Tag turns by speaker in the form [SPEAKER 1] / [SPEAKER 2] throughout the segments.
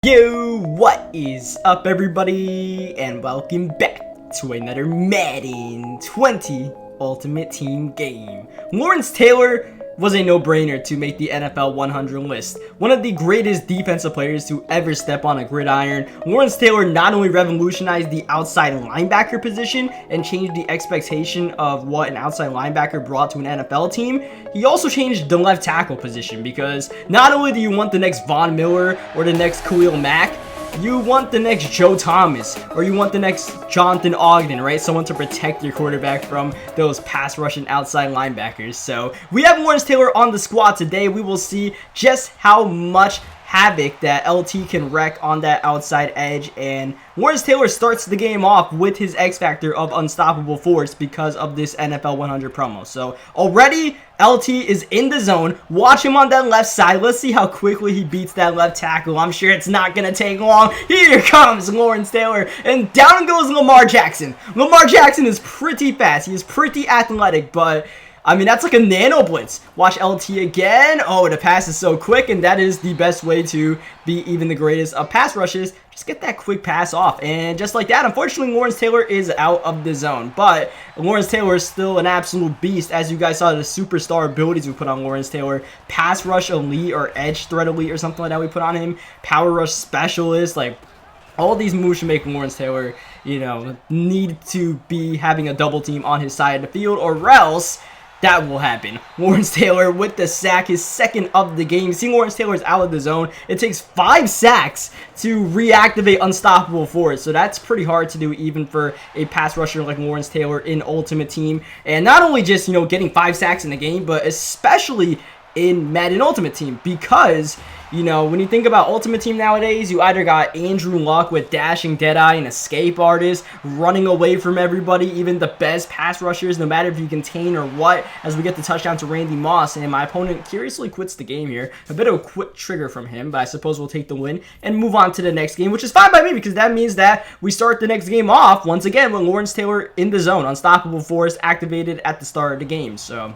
[SPEAKER 1] Yo, what is up everybody, and welcome back to another Madden 20 Ultimate Team game. Lawrence Taylor was a no-brainer to make the NFL 100 list. One of the greatest defensive players to ever step on a gridiron. Lawrence Taylor not only revolutionized the outside linebacker position and changed the expectation of what an outside linebacker brought to an NFL team, he also changed the left tackle position, because not only do you want the next Von Miller or the next Khalil Mack, you want the next Joe Thomas, or you want the next Jonathan Ogden, right? Someone to protect your quarterback from those pass rushing outside linebackers. So we have Lawrence Taylor on the squad today. We will see just how much havoc that LT can wreak on that outside edge, and Lawrence Taylor starts the game off with his X factor of unstoppable force because of this NFL 100 promo. So already LT is in the zone. Watch him on that left side. Let's see how quickly he beats that left tackle. I'm sure it's not gonna take long. Here comes Lawrence Taylor, and down goes Lamar Jackson. Lamar Jackson is pretty fast. He is pretty athletic, but I mean, that's like a nano blitz. Watch LT again. Oh, the pass is so quick, and that is the best way to be even the greatest of pass rushes. Just get that quick pass off, and just like that, unfortunately, Lawrence Taylor is out of the zone. But Lawrence Taylor is still an absolute beast. As you guys saw, the superstar abilities we put on Lawrence Taylor. Pass rush elite or edge threat elite or something like that we put on him. Power rush specialist, like all these moves should make Lawrence Taylor, need to be having a double team on his side of the field, or else that will happen. Lawrence Taylor with the sack, his second of the game. See, Lawrence Taylor is out of the zone. It takes 5 sacks to reactivate unstoppable force. So that's pretty hard to do even for a pass rusher like Lawrence Taylor in Ultimate Team. And not only just, getting 5 sacks in the game, but especially in Madden Ultimate Team, because when you think about Ultimate Team nowadays, you either got Andrew Luck with dashing Deadeye and escape artist, running away from everybody, even the best pass rushers, no matter if you contain or what, as we get the touchdown to Randy Moss, and my opponent curiously quits the game here. A bit of a quick trigger from him, but I suppose we'll take the win and move on to the next game, which is fine by me, because that means that we start the next game off, once again, with Lawrence Taylor in the zone, unstoppable force activated at the start of the game. So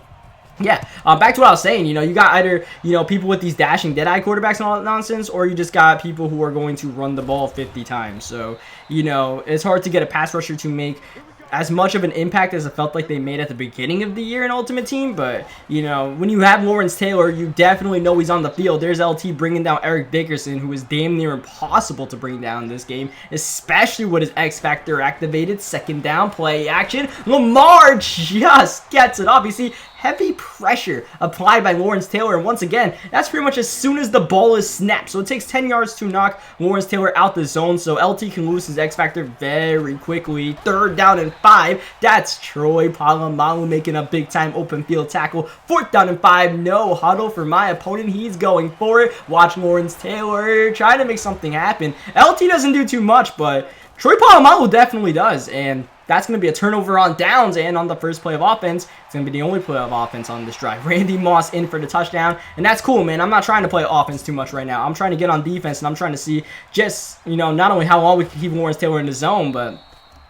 [SPEAKER 1] yeah, back to what I was saying, you got either, people with these dashing Deadeye quarterbacks and all that nonsense, or you just got people who are going to run the ball 50 times. So, it's hard to get a pass rusher to make as much of an impact as it felt like they made at the beginning of the year in Ultimate Team. But, when you have Lawrence Taylor, you definitely know he's on the field. There's LT bringing down Eric Dickerson, who is damn near impossible to bring down in this game, especially with his X Factor activated. Second down, play action. Lamar just gets it off. You see, heavy pressure applied by Lawrence Taylor, and once again, that's pretty much as soon as the ball is snapped. So it takes 10 yards to knock Lawrence Taylor out the zone, so LT can lose his X Factor very quickly. Third down and 5. That's Troy Polamalu making a big-time open field tackle. Fourth down and 5. No huddle for my opponent. He's going for it. Watch Lawrence Taylor trying to make something happen. LT doesn't do too much, but Troy Polamalu definitely does, and that's going to be a turnover on downs, and on the first play of offense, it's going to be the only play of offense on this drive. Randy Moss in for the touchdown, and that's cool, man. I'm not trying to play offense too much right now. I'm trying to get on defense, and I'm trying to see just, not only how long we can keep Lawrence Taylor in the zone, but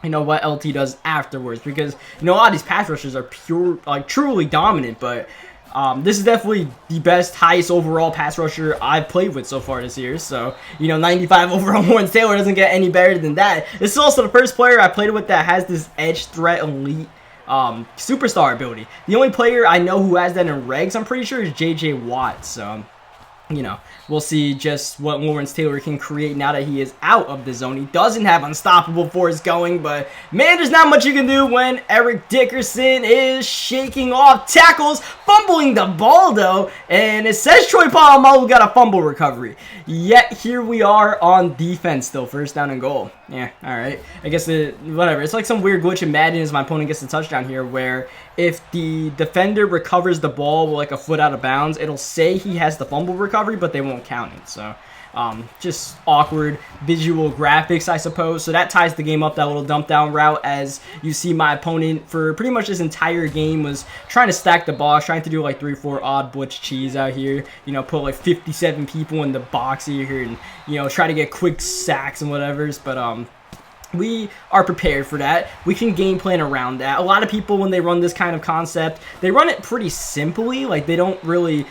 [SPEAKER 1] what LT does afterwards, because, a lot of these pass rushers are truly dominant, but this is definitely the best, highest overall pass rusher I've played with so far this year. So, 95 overall Lawrence Taylor doesn't get any better than that. This is also the first player I played with that has this edge threat elite superstar ability. The only player I know who has that in regs, I'm pretty sure, is JJ Watt. So, we'll see just what Lawrence Taylor can create now that he is out of the zone. He doesn't have unstoppable force going, but man, there's not much you can do when Eric Dickerson is shaking off tackles, fumbling the ball though, and it says Troy Polamalu got a fumble recovery. Yet here we are on defense still, first down and goal. Yeah, alright. I guess whatever. It's like some weird glitch in Madden as my opponent gets the touchdown here, where if the defender recovers the ball with like a foot out of bounds, it'll say he has the fumble recovery, but they won't count it. So, just awkward visual graphics, I suppose. So that ties the game up, that little dump down route, as you see my opponent for pretty much this entire game was trying to stack the box, trying to do like 3-4 odd blitz cheese out here. Put like 57 people in the box here and, try to get quick sacks and whatever's. But, we are prepared for that. We can game plan around that. A lot of people, when they run this kind of concept, they run it pretty simply. Like, they don't really,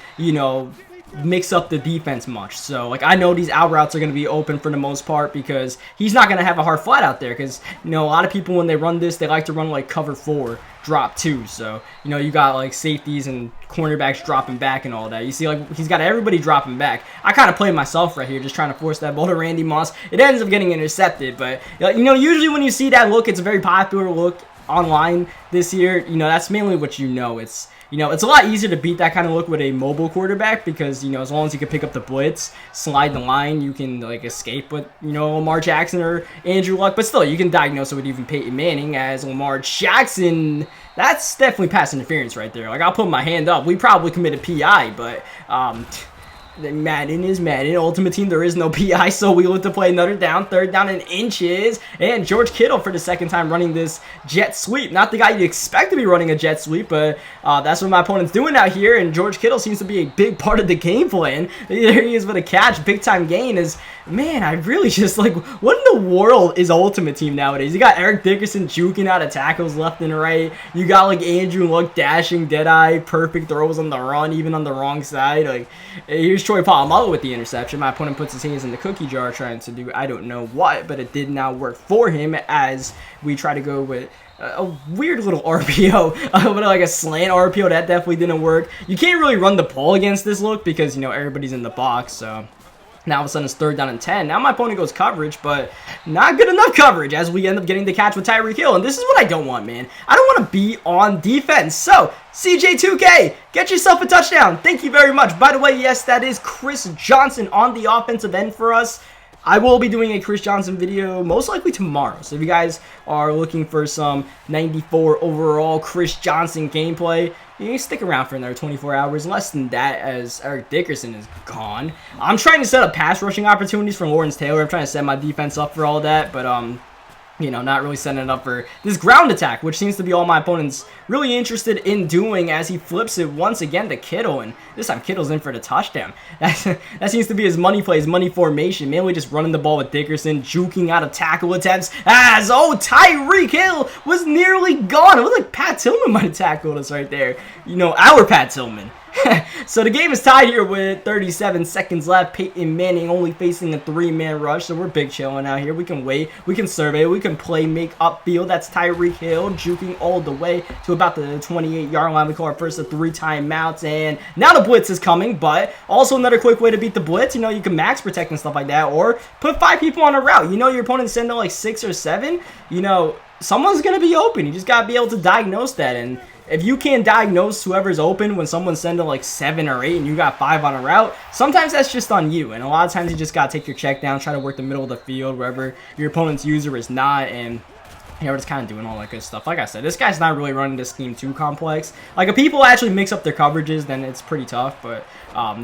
[SPEAKER 1] mix up the defense much. So, like, I know these out routes are going to be open for the most part because he's not going to have a hard flat out there because, you know, a lot of people when they run this, they like to run, like, cover 4, drop 2. So, you know, you got, like, safeties and cornerbacks dropping back and all that. You see, like, he's got everybody dropping back. I kind of played myself right here just trying to force that ball to Randy Moss. It ends up getting intercepted, but, you know, usually when you see that look, it's a very popular look online this year. You know, that's mainly what you know. It's, you know, it's a lot easier to beat that kind of look with a mobile quarterback because, you know, as long as you can pick up the blitz, slide the line, you can, like, escape with, you know, Lamar Jackson or Andrew Luck. But still, you can diagnose it with even Peyton Manning as Lamar Jackson. That's definitely pass interference right there. Like, I'll put my hand up. We probably committed PI, but, Madden is Madden. Ultimate Team, there is no PI, so we look to play another down, 3rd down and inches. And George Kittle for the 2nd time running this jet sweep. Not the guy you'd expect to be running a jet sweep, but that's what my opponent's doing out here. And George Kittle seems to be a big part of the game plan. There he is with a catch, big time gain. Is, man, I really just, like, what in the world is Ultimate Team nowadays? You got Eric Dickerson juking out of tackles left and right. You got, like, Andrew Luck dashing, dead-eye, perfect throws on the run, even on the wrong side. Like, here's Troy Polamalu with the interception. My opponent puts his hands in the cookie jar trying to do I don't know what, but it did not work for him as we try to go with a weird little RPO, but like a slant RPO. That definitely didn't work. You can't really run the ball against this look because, you know, everybody's in the box, so now all of a sudden it's 3rd down and 10. Now my opponent goes coverage, but not good enough coverage as we end up getting the catch with Tyreek Hill. And this is what I don't want, man. I don't want to be on defense. So, CJ2K, get yourself a touchdown. Thank you very much. By the way, yes, that is Chris Johnson on the offensive end for us. I will be doing a Chris Johnson video most likely tomorrow. So if you guys are looking for some 94 overall Chris Johnson gameplay, you can stick around for another 24 hours. Less than that as Eric Dickerson is gone. I'm trying to set up pass rushing opportunities for Lawrence Taylor. I'm trying to set my defense up for all that, but you know, not really setting it up for this ground attack, which seems to be all my opponent's really interested in doing as he flips it once again to Kittle, and this time Kittle's in for the touchdown. That seems to be his money play, his money formation, mainly just running the ball with Dickerson, juking out of tackle attempts as, oh, Tyreek Hill was nearly gone. It was like Pat Tillman might have tackled us right there. You know, our Pat Tillman. So the game is tied here with 37 seconds left. Peyton Manning only facing a 3-man rush, so we're big chilling out here. We can wait, we can survey, we can play, make upfield. That's Tyreek Hill juking all the way to about the 28-yard line. We call our first of 3 timeouts, and now the blitz is coming, but also another quick way to beat the blitz. You know, you can max protect and stuff like that, or put 5 people on a route. You know, your opponent's sending like 6 or 7, you know, someone's going to be open. You just got to be able to diagnose that, and if you can't diagnose whoever's open when someone's sending like 7 or 8 and you got 5 on a route, sometimes that's just on you. And a lot of times you just got to take your check down, try to work the middle of the field wherever your opponent's user is not, and you know, we're just kind of doing all that good stuff. Like I said, this guy's not really running this scheme too complex. Like, if people actually mix up their coverages, then it's pretty tough. But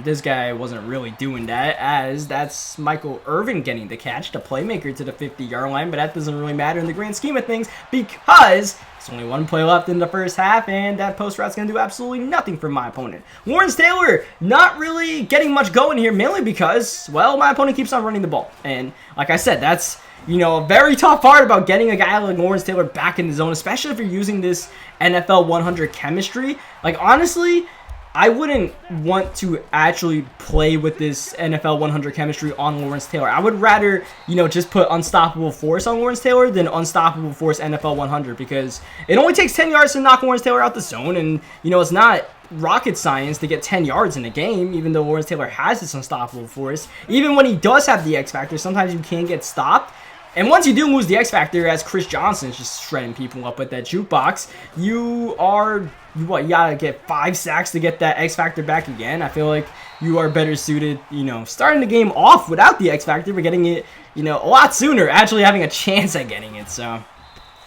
[SPEAKER 1] this guy wasn't really doing that, as that's Michael Irvin getting the catch, the playmaker to the 50-yard line. But that doesn't really matter in the grand scheme of things because there's only 1 play left in the first half, and that post route's going to do absolutely nothing for my opponent. Lawrence Taylor not really getting much going here, mainly because, well, my opponent keeps on running the ball. And like I said, that's, you know, a very tough part about getting a guy like Lawrence Taylor back in the zone, especially if you're using this NFL 100 chemistry. Like, honestly, I wouldn't want to actually play with this NFL 100 chemistry on Lawrence Taylor. I would rather, you know, just put Unstoppable Force on Lawrence Taylor than Unstoppable Force NFL 100, because it only takes 10 yards to knock Lawrence Taylor out the zone, and, you know, it's not rocket science to get 10 yards in a game, even though Lawrence Taylor has this Unstoppable Force. Even when he does have the X Factor, sometimes you can get stopped. And once you do lose the X Factor, as Chris Johnson is just shredding people up with that jukebox, you gotta get 5 sacks to get that X Factor back again. I feel like you are better suited, you know, starting the game off without the X Factor, but getting it, you know, a lot sooner, actually having a chance at getting it. So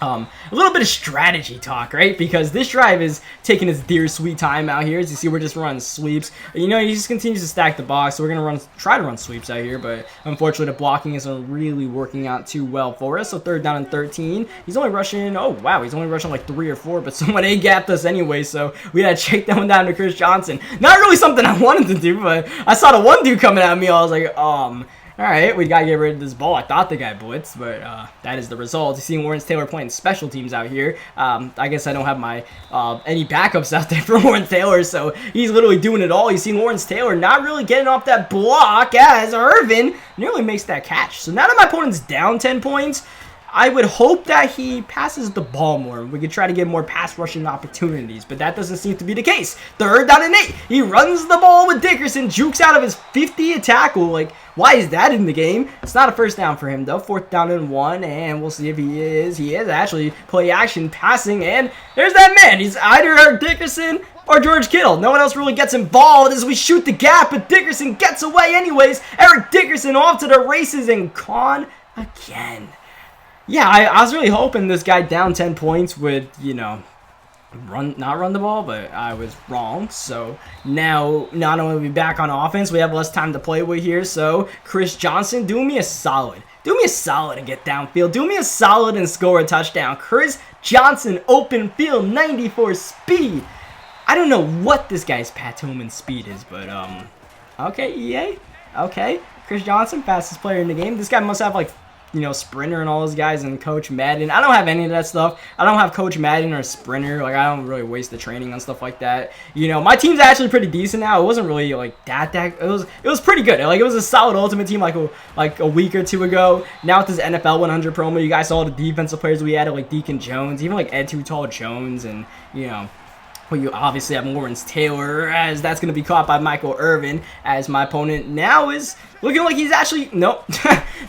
[SPEAKER 1] a little bit of strategy talk, right? Because this drive is taking its dear sweet time out here. As you see, we're just running sweeps. You know, he just continues to stack the box, so we're gonna try to run sweeps out here. But unfortunately, the blocking isn't really working out too well for us. So 3rd down and 13. He's only rushing. Oh wow, he's only rushing like 3 or 4. But someone A-gapped us anyway, so we had to check that one down to Chris Johnson. Not really something I wanted to do, but I saw the one dude coming at me. I was like, All right, we gotta get rid of this ball. I thought the guy blitzed, but that is the result. You see Lawrence Taylor playing special teams out here. I guess I don't have my any backups out there for Lawrence Taylor, so he's literally doing it all. You see Lawrence Taylor not really getting off that block as Irvin nearly makes that catch. So now that my opponent's down 10 points, I would hope that he passes the ball more. We could try to get more pass rushing opportunities, but that doesn't seem to be the case. 3rd down and 8. He runs the ball with Dickerson, jukes out of his 50th tackle. Like, why is that in the game? It's not a first down for him, though. 4th down and 1, and we'll see if he is. He is actually play action passing, and there's that man. He's either Eric Dickerson or George Kittle. No one else really gets involved as we shoot the gap, but Dickerson gets away anyways. Eric Dickerson off to the races and gone again. Yeah, I was really hoping this guy down 10 points would, you know, not run the ball, but I was wrong. So now, not only are we back on offense, we have less time to play with here. So Chris Johnson, do me a solid. Do me a solid and get downfield. Do me a solid and score a touchdown. Chris Johnson, open field, 94 speed. I don't know what this guy's Pat Tillman speed is, but, okay, EA. Okay, Chris Johnson, fastest player in the game. This guy must have, like, you know, Sprinter and all those guys and Coach Madden. I don't have any of that stuff. I don't have Coach Madden or Sprinter. Like, I don't really waste the training on stuff like that. You know, my team's actually pretty decent now. It wasn't really like that it was pretty good. Like, it was a solid Ultimate Team like a week or two ago. Now with this NFL 100 promo, you guys saw the defensive players we added, like Deacon Jones, even like Ed Too Tall Jones, and you know, well, you obviously have Lawrence Taylor, as that's going to be caught by Michael Irvin, as my opponent now is looking like he's actually, nope.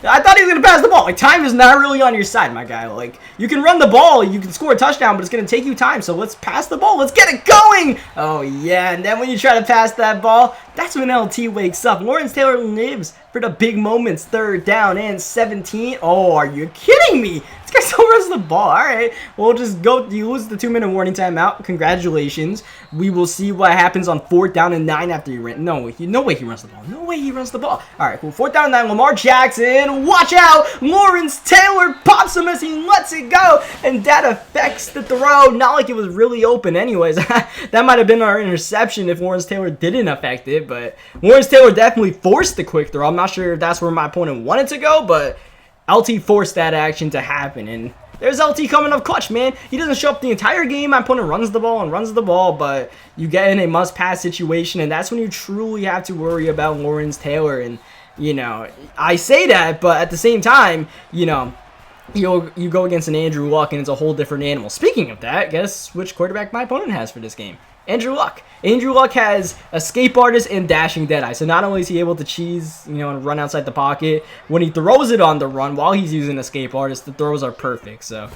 [SPEAKER 1] I thought he was going to pass the ball. Like, time is not really on your side, my guy. Like, you can run the ball, you can score a touchdown, but it's going to take you time, so let's pass the ball. Let's get it going. Oh, yeah, and then when you try to pass that ball, that's when LT wakes up. Lawrence Taylor lives for the big moments. 3rd down and 17. Oh, are you kidding me? This guy still runs the ball. All right, we'll just go. You lose the 2-minute warning timeout. Congratulations. We will see what happens on 4th down and 9 after he ran. No way he runs the ball. No way he runs the ball. All right, cool. 4th down and 9. Lamar Jackson. Watch out. Lawrence Taylor pops him as he lets it go, and that affects the throw. Not like it was really open anyways. That might have been our interception if Lawrence Taylor didn't affect it, but Lawrence Taylor definitely forced the quick throw. I'm not sure if that's where my opponent wanted to go, but LT forced that action to happen, and there's LT coming up clutch, man. He doesn't show up the entire game. My opponent runs the ball, but you get in a must-pass situation, and that's when you truly have to worry about Lawrence Taylor. And, you know, I say that, but at the same time, you know, you go against an Andrew Luck, and it's a whole different animal. Speaking of that, guess which quarterback my opponent has for this game? Andrew Luck. Andrew Luck has Escape Artist and Dashing Deadeye. So not only is he able to cheese, you know, and run outside the pocket, when he throws it on the run while he's using Escape Artist, the throws are perfect. So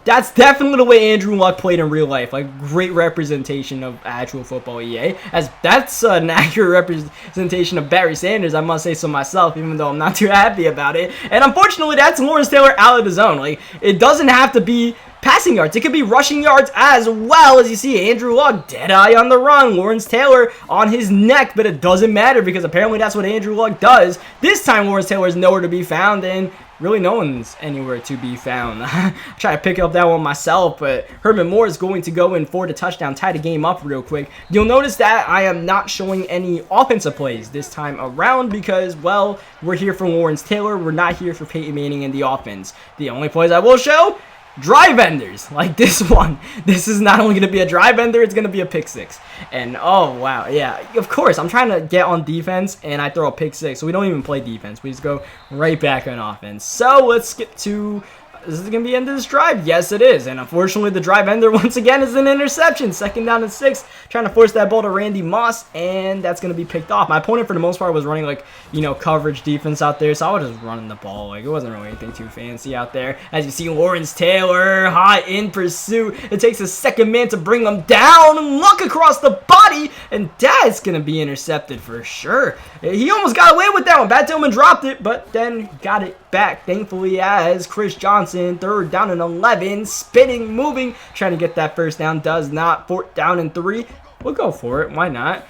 [SPEAKER 1] that's definitely the way Andrew Luck played in real life. Like, great representation of actual football, EA. As that's an accurate representation of Barry Sanders, I must say so myself, even though I'm not too happy about it. And unfortunately, that's Lawrence Taylor out of the zone. Like, it doesn't have to be passing yards. It could be rushing yards as well. As you see, Andrew Luck, dead eye on the run. Lawrence Taylor on his neck, but it doesn't matter because apparently that's what Andrew Luck does. This time, Lawrence Taylor is nowhere to be found, and really no one's anywhere to be found. I try to pick up that one myself, but Herman Moore is going to go in for the touchdown, tie the game up real quick. You'll notice that I am not showing any offensive plays this time around because, well, we're here for Lawrence Taylor. We're not here for Peyton Manning and the offense. The only plays I will show, drive enders like this one. This is not only going to be a drive ender, it's going to be a pick six. And oh wow, yeah, of course I'm trying to get on defense and I throw a pick six, so we don't even play defense, we just go right back on offense. So let's get to, is this going to be the end of this drive? Yes, it is. And unfortunately, the drive ender once again is an interception. 2nd down and 6. Trying to force that ball to Randy Moss, and that's going to be picked off. My opponent, for the most part, was running, like, you know, coverage defense out there, so I was just running the ball. Like, it wasn't really anything too fancy out there. As you see, Lawrence Taylor, hot in pursuit. It takes a second man to bring him down. Look across the body, and that's going to be intercepted for sure. He almost got away with that one. Pat Tillman dropped it, but then got it back, thankfully, as Chris Johnson, 3rd down and 11, spinning, moving, trying to get that first down, does not. 4th down and 3. we'll go for it. Why not?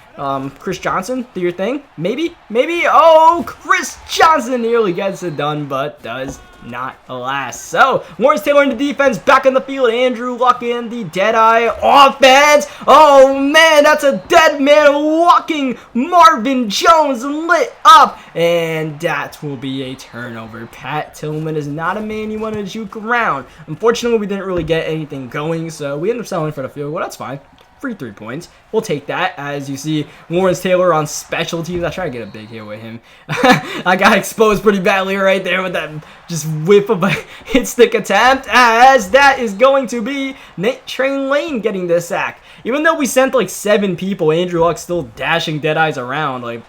[SPEAKER 1] Chris Johnson, do your thing. Maybe. Oh, Chris Johnson nearly gets it done, but does not last. So, Lawrence Taylor in the defense, back in the field. Andrew Luck in the Deadeye offense. Oh, man, that's a dead man walking. Marvin Jones lit up. And that will be a turnover. Pat Tillman is not a man you want to juke around. Unfortunately, we didn't really get anything going, so we ended up settling for the field goal. That's fine. Free 3 points. We'll take that. As you see, Lawrence Taylor on special teams. I try to get a big hit with him. I got exposed pretty badly right there with that just whiff of a hit stick attempt, as that is going to be Nate Train Lane getting the sack. Even though we sent like 7 people, Andrew Luck still dashing dead eyes around, like,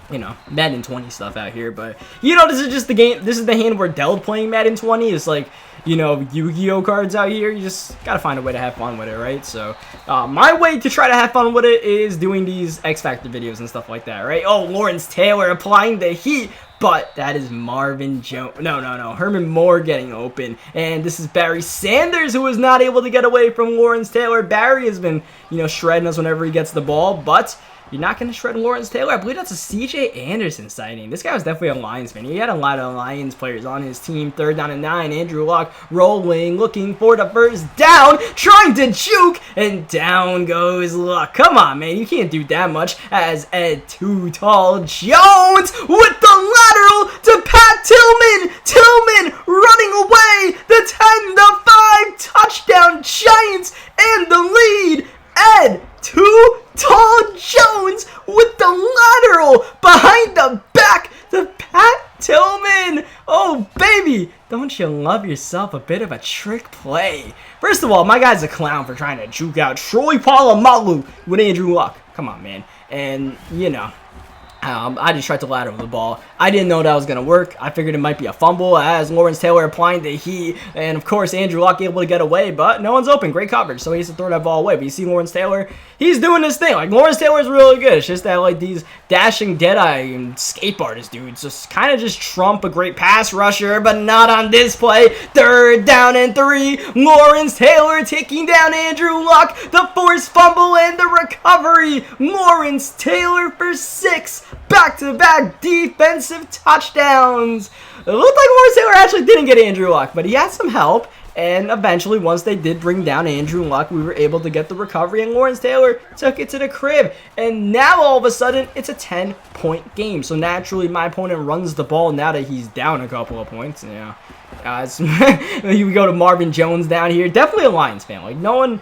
[SPEAKER 1] you know, Madden 20 stuff out here. But, you know, this is just the game. This is the hand we're dealt playing Madden 20. It's like, you know, Yu-Gi-Oh cards out here. You just gotta find a way to have fun with it, right? So, my way to try to have fun with it is doing these X Factor videos and stuff like that, right? Oh, Lawrence Taylor applying the heat. But that is Marvin Jones. No. Herman Moore getting open. And this is Barry Sanders, who was not able to get away from Lawrence Taylor. Barry has been, you know, shredding us whenever he gets the ball, but you're not going to shred Lawrence Taylor. I believe that's a C.J. Anderson sighting. This guy was definitely a Lions fan. He had a lot of Lions players on his team. 3rd down and 9. Andrew Luck rolling, looking for the first down, trying to juke, and down goes Luck. Come on, man. You can't do that much. As Ed Too Tall Jones with the lateral to Pat Tillman. Tillman running away. The 10-5 touchdown Giants and the lead. Ed Too Tall Jones with the lateral behind the back to Pat Tillman. Oh, baby. Don't you love yourself a bit of a trick play? First of all, my guy's a clown for trying to juke out Troy Polamalu with Andrew Luck. Come on, man. And, you know, I just tried to lateral the ball. I didn't know that was going to work. I figured it might be a fumble as Lawrence Taylor applying the heat. And, of course, Andrew Luck able to get away, but no one's open. Great coverage, so he has to throw that ball away. But you see Lawrence Taylor, he's doing this thing. Like, Lawrence Taylor's really good. It's just that, like, these dashing Deadeye and escape artist dudes just kind of just trump a great pass rusher, but not on this play. 3rd down and 3. Lawrence Taylor taking down Andrew Luck. The forced fumble and the recovery. Lawrence Taylor for 6. Back-to-back defensive touchdowns. It looked like Lawrence Taylor actually didn't get Andrew Luck, but he had some help. And eventually, once they did bring down Andrew Luck, we were able to get the recovery, and Lawrence Taylor took it to the crib. And now, all of a sudden, it's a 10-point game. So naturally, my opponent runs the ball now that he's down a couple of points. Yeah, we go to Marvin Jones down here. Definitely a Lions fan. Like, no one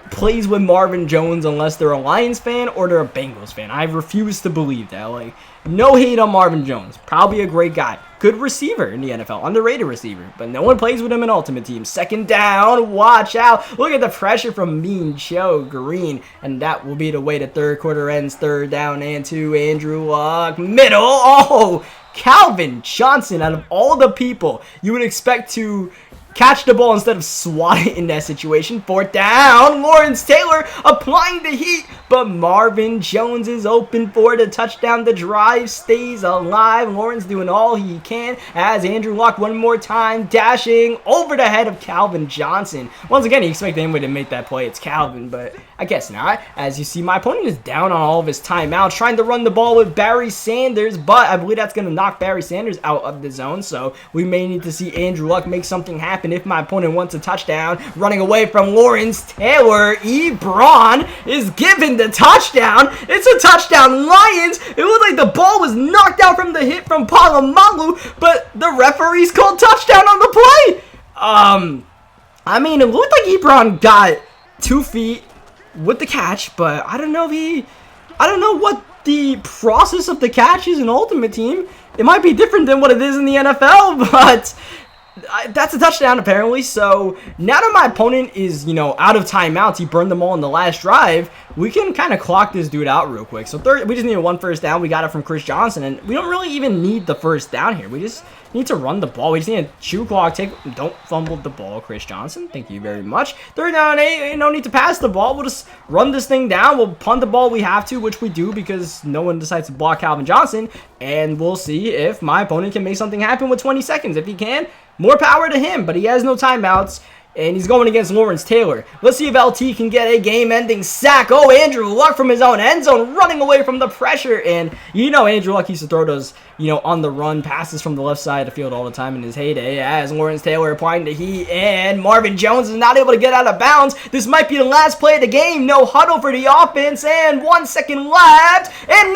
[SPEAKER 1] plays with Marvin Jones unless they're a Lions fan or they're a Bengals fan. I refuse to believe that. Like, no hate on Marvin Jones. Probably a great guy. Good receiver in the NFL. Underrated receiver. But no one plays with him in Ultimate Team. 2nd down. Watch out. Look at the pressure from Mean Joe Green. And that will be the way the 3rd quarter ends. 3rd down and 2. Andrew Luck. Middle. Oh, Calvin Johnson, out of all the people you would expect to catch the ball instead of swat it in that situation. 4th down. Lawrence Taylor applying the heat, but Marvin Jones is open for the touchdown. The drive stays alive. Lawrence doing all he can as Andrew Luck one more time dashing over the head of Calvin Johnson. Once again, you expect anybody to make that play. It's Calvin, but I guess not. As you see, my opponent is down on all of his timeouts, trying to run the ball with Barry Sanders, but I believe that's going to knock Barry Sanders out of the zone, so we may need to see Andrew Luck make something happen if my opponent wants a touchdown. Running away from Lawrence Taylor, Ebron is given the touchdown. It's a touchdown, Lions. It looked like the ball was knocked out from the hit from Polamalu, but the referees called touchdown on the play. I mean, it looked like Ebron got 2 feet with the catch, but I don't know what the process of the catch is in Ultimate Team. It might be different than what it is in the NFL, but that's a touchdown apparently. So now that my opponent is, you know, out of timeouts, he burned them all in the last drive, we can kind of clock this dude out real quick. So we just need 1 first down. We got it from Chris Johnson, and we don't really even need the first down here. We just need to run the ball. We just need a chew clock. Don't fumble the ball, Chris Johnson. Thank you very much. 3rd down and 8. No need to pass the ball. We'll just run this thing down. We'll punt the ball. We have to, which we do because no one decides to block Calvin Johnson. And we'll see if my opponent can make something happen with 20 seconds. If he can, more power to him. But he has no timeouts. and he's going against Lawrence Taylor. Let's see if LT can get a game-ending sack. Oh, Andrew Luck from his own end zone, running away from the pressure, and you know Andrew Luck used to throw those, on the run passes from the left side of the field all the time in his heyday, as Lawrence Taylor applying the heat, and Marvin Jones is not able to get out of bounds. This might be the last play of the game. No huddle for the offense, and 1 second left, and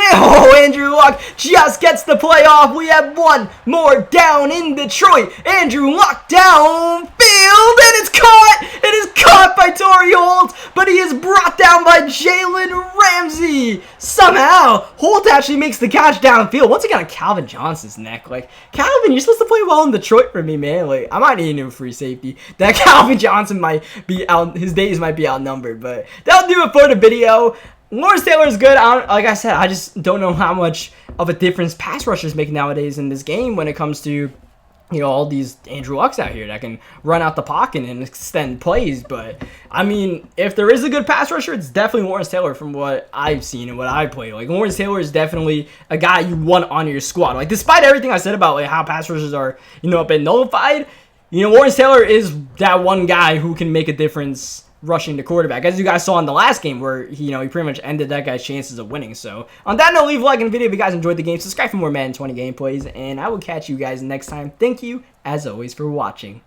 [SPEAKER 1] Andrew Luck just gets the play off. We have one more down in Detroit. Andrew Luck downfield, and it's caught. It is caught by Torrey Holt, but he is brought down by Jalen Ramsey. Somehow, Holt actually makes the catch downfield. Once again, on Calvin Johnson's neck. Like, Calvin, you're supposed to play well in Detroit for me, man. Like, I might need a new free safety. That Calvin Johnson might be out. His days might be outnumbered, but that'll do it for the video. Lawrence Taylor is good. Like I said, I just don't know how much of a difference pass rushers make nowadays in this game when it comes to, all these Andrew Lucks out here that can run out the pocket and extend plays. But, I mean, if there is a good pass rusher, it's definitely Lawrence Taylor from what I've seen and what I play. Like, Lawrence Taylor is definitely a guy you want on your squad. Like, despite everything I said about, like, how pass rushers are, been nullified, Lawrence Taylor is that one guy who can make a difference rushing the quarterback, as you guys saw in the last game where he pretty much ended that guy's chances of winning. So on that note, leave a like in the video if you guys enjoyed the game. Subscribe for more Madden 20 gameplays, and I will catch you guys next time. Thank you as always for watching.